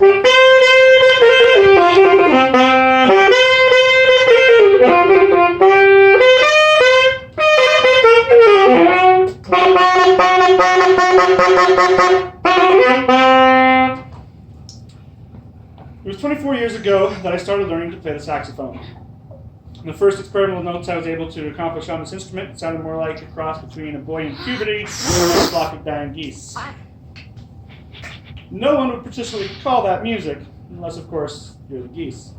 It was 24 years ago that I started learning to play the saxophone. The first experimental notes I was able to accomplish on this instrument sounded more like a cross between a boy in puberty and a flock of dying geese. No one would particularly call that music, unless, of course, you're the geese.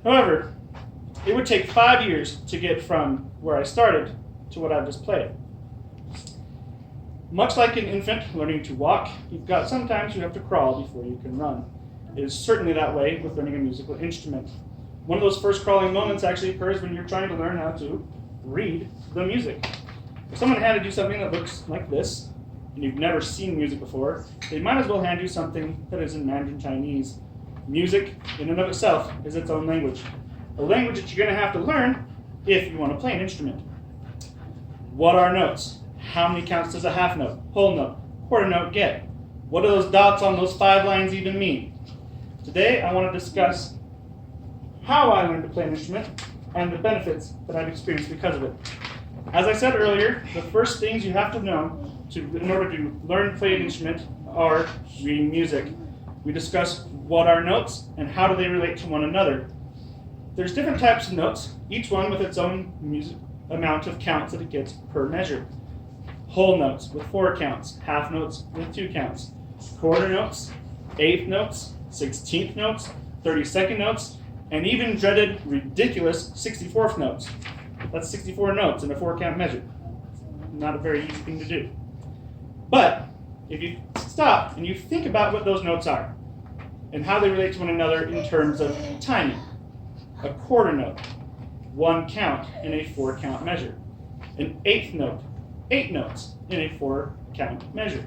However, it would take 5 years to get from where I started to what I've just played. Much like an infant learning to walk, sometimes you have to crawl before you can run. It is certainly that way with learning a musical instrument. One of those first crawling moments actually occurs when you're trying to learn how to read the music. If someone handed you something that looks like this, and you've never seen music before, they might as well hand you something that is in Mandarin Chinese. Music, in and of itself, is its own language. A language that you're going to have to learn if you want to play an instrument. What are notes? How many counts does a half note, whole note, quarter note get? What do those dots on those 5 lines even mean? Today, I want to discuss how I learned to play an instrument and the benefits that I've experienced because of it. As I said earlier, the first things you have to know in order to learn to play an instrument are reading music. We discuss what are notes and how do they relate to one another. There's different types of notes, each one with its own amount of counts that it gets per measure. Whole notes with 4 counts, half notes with 2 counts, quarter notes, eighth notes, 16th notes, 32nd notes, and even dreaded, ridiculous 64th notes. That's 64 notes in a 4-count measure. Not a very easy thing to do. But if you stop and you think about what those notes are and how they relate to one another in terms of timing, a quarter note, 1 count in a 4-count measure. An eighth note, 8 notes in a 4-count measure.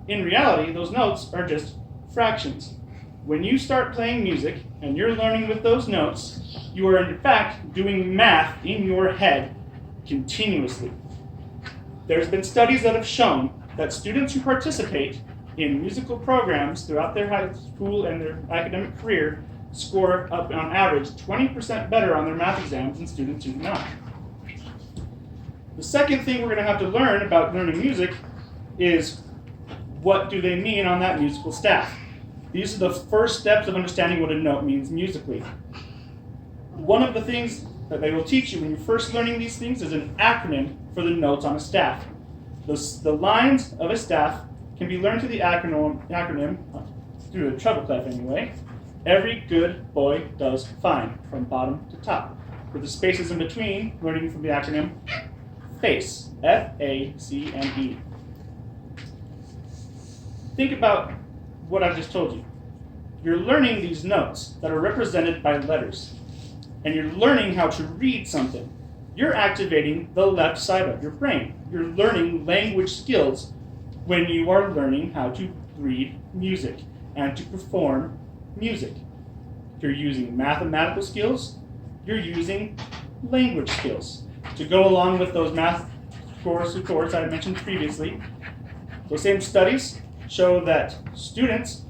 In reality, those notes are just fractions. When you start playing music and you're learning with those notes, you are in fact doing math in your head continuously. There's been studies that have shown that students who participate in musical programs throughout their high school and their academic career score up on average 20% better on their math exams than students who do not. The second thing we're going to have to learn about learning music is what do they mean on that musical staff. These are the first steps of understanding what a note means musically. One of the things that they will teach you when you're first learning these things is an acronym for the notes on a staff. The lines of a staff can be learned through the acronym through the treble clef anyway. Every good boy does fine, from bottom to top. With the spaces in between, learning from the acronym FACE, F-A-C-M-E. Think about what I've just told you. You're learning these notes that are represented by letters, and you're learning how to read something. You're activating the left side of your brain. You're learning language skills when you are learning how to read music and to perform music. You're using mathematical skills, you're using language skills. To go along with those math courses I mentioned previously, those same studies show that students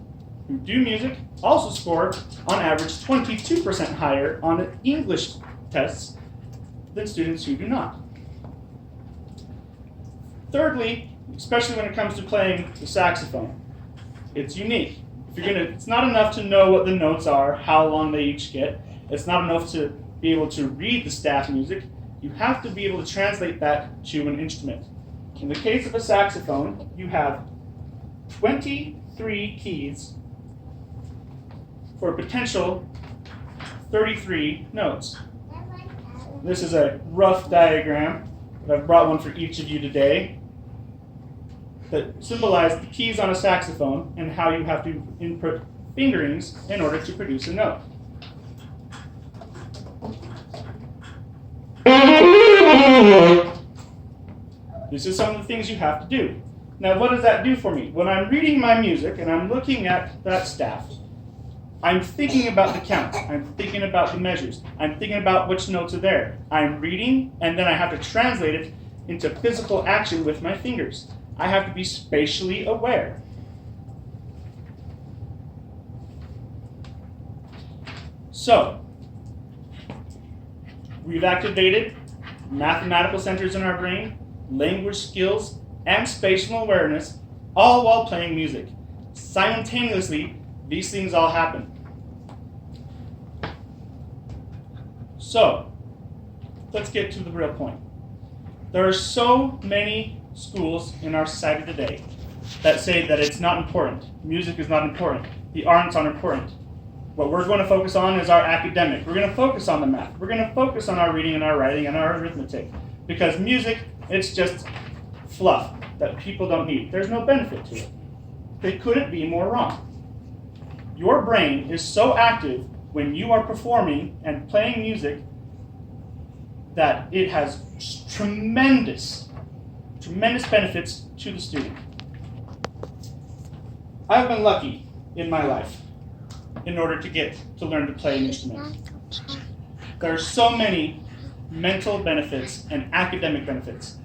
who do music also score on average 22% higher on English tests than students who do not. Thirdly, especially when it comes to playing the saxophone, it's unique. It's not enough to know what the notes are, how long they each get. It's not enough to be able to read the staff music. You have to be able to translate that to an instrument. In the case of a saxophone, you have 23 keys for a potential 33 notes. This is a rough diagram, but I've brought one for each of you today that symbolize the keys on a saxophone and how you have to input fingerings in order to produce a note. This is some of the things you have to do. Now, what does that do for me? When I'm reading my music and I'm looking at that staff, I'm thinking about the counts. I'm thinking about the measures. I'm thinking about which notes are there. I'm reading, and then I have to translate it into physical action with my fingers. I have to be spatially aware. So, we've activated mathematical centers in our brain, language skills, and spatial awareness, all while playing music. Simultaneously, these things all happen. So, let's get to the real point. There are so many schools in our society today that say that it's not important. Music is not important. The arts aren't important. What we're going to focus on is our academic. We're going to focus on the math. We're going to focus on our reading and our writing and our arithmetic. Because music, it's just fluff that people don't need. There's no benefit to it. They couldn't be more wrong. Your brain is so active when you are performing and playing music that it has tremendous benefits to the student. I've been lucky in my life in order to get to learn to play an instrument. There are so many mental benefits and academic benefits.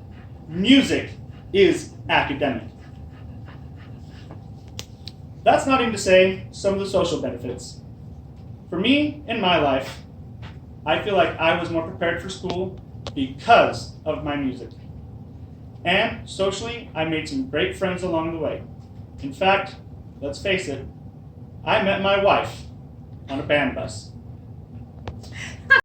Music is academic. That's not even to say some of the social benefits. For me, in my life, I feel like I was more prepared for school because of my music. And socially, I made some great friends along the way. In fact, let's face it, I met my wife on a band bus.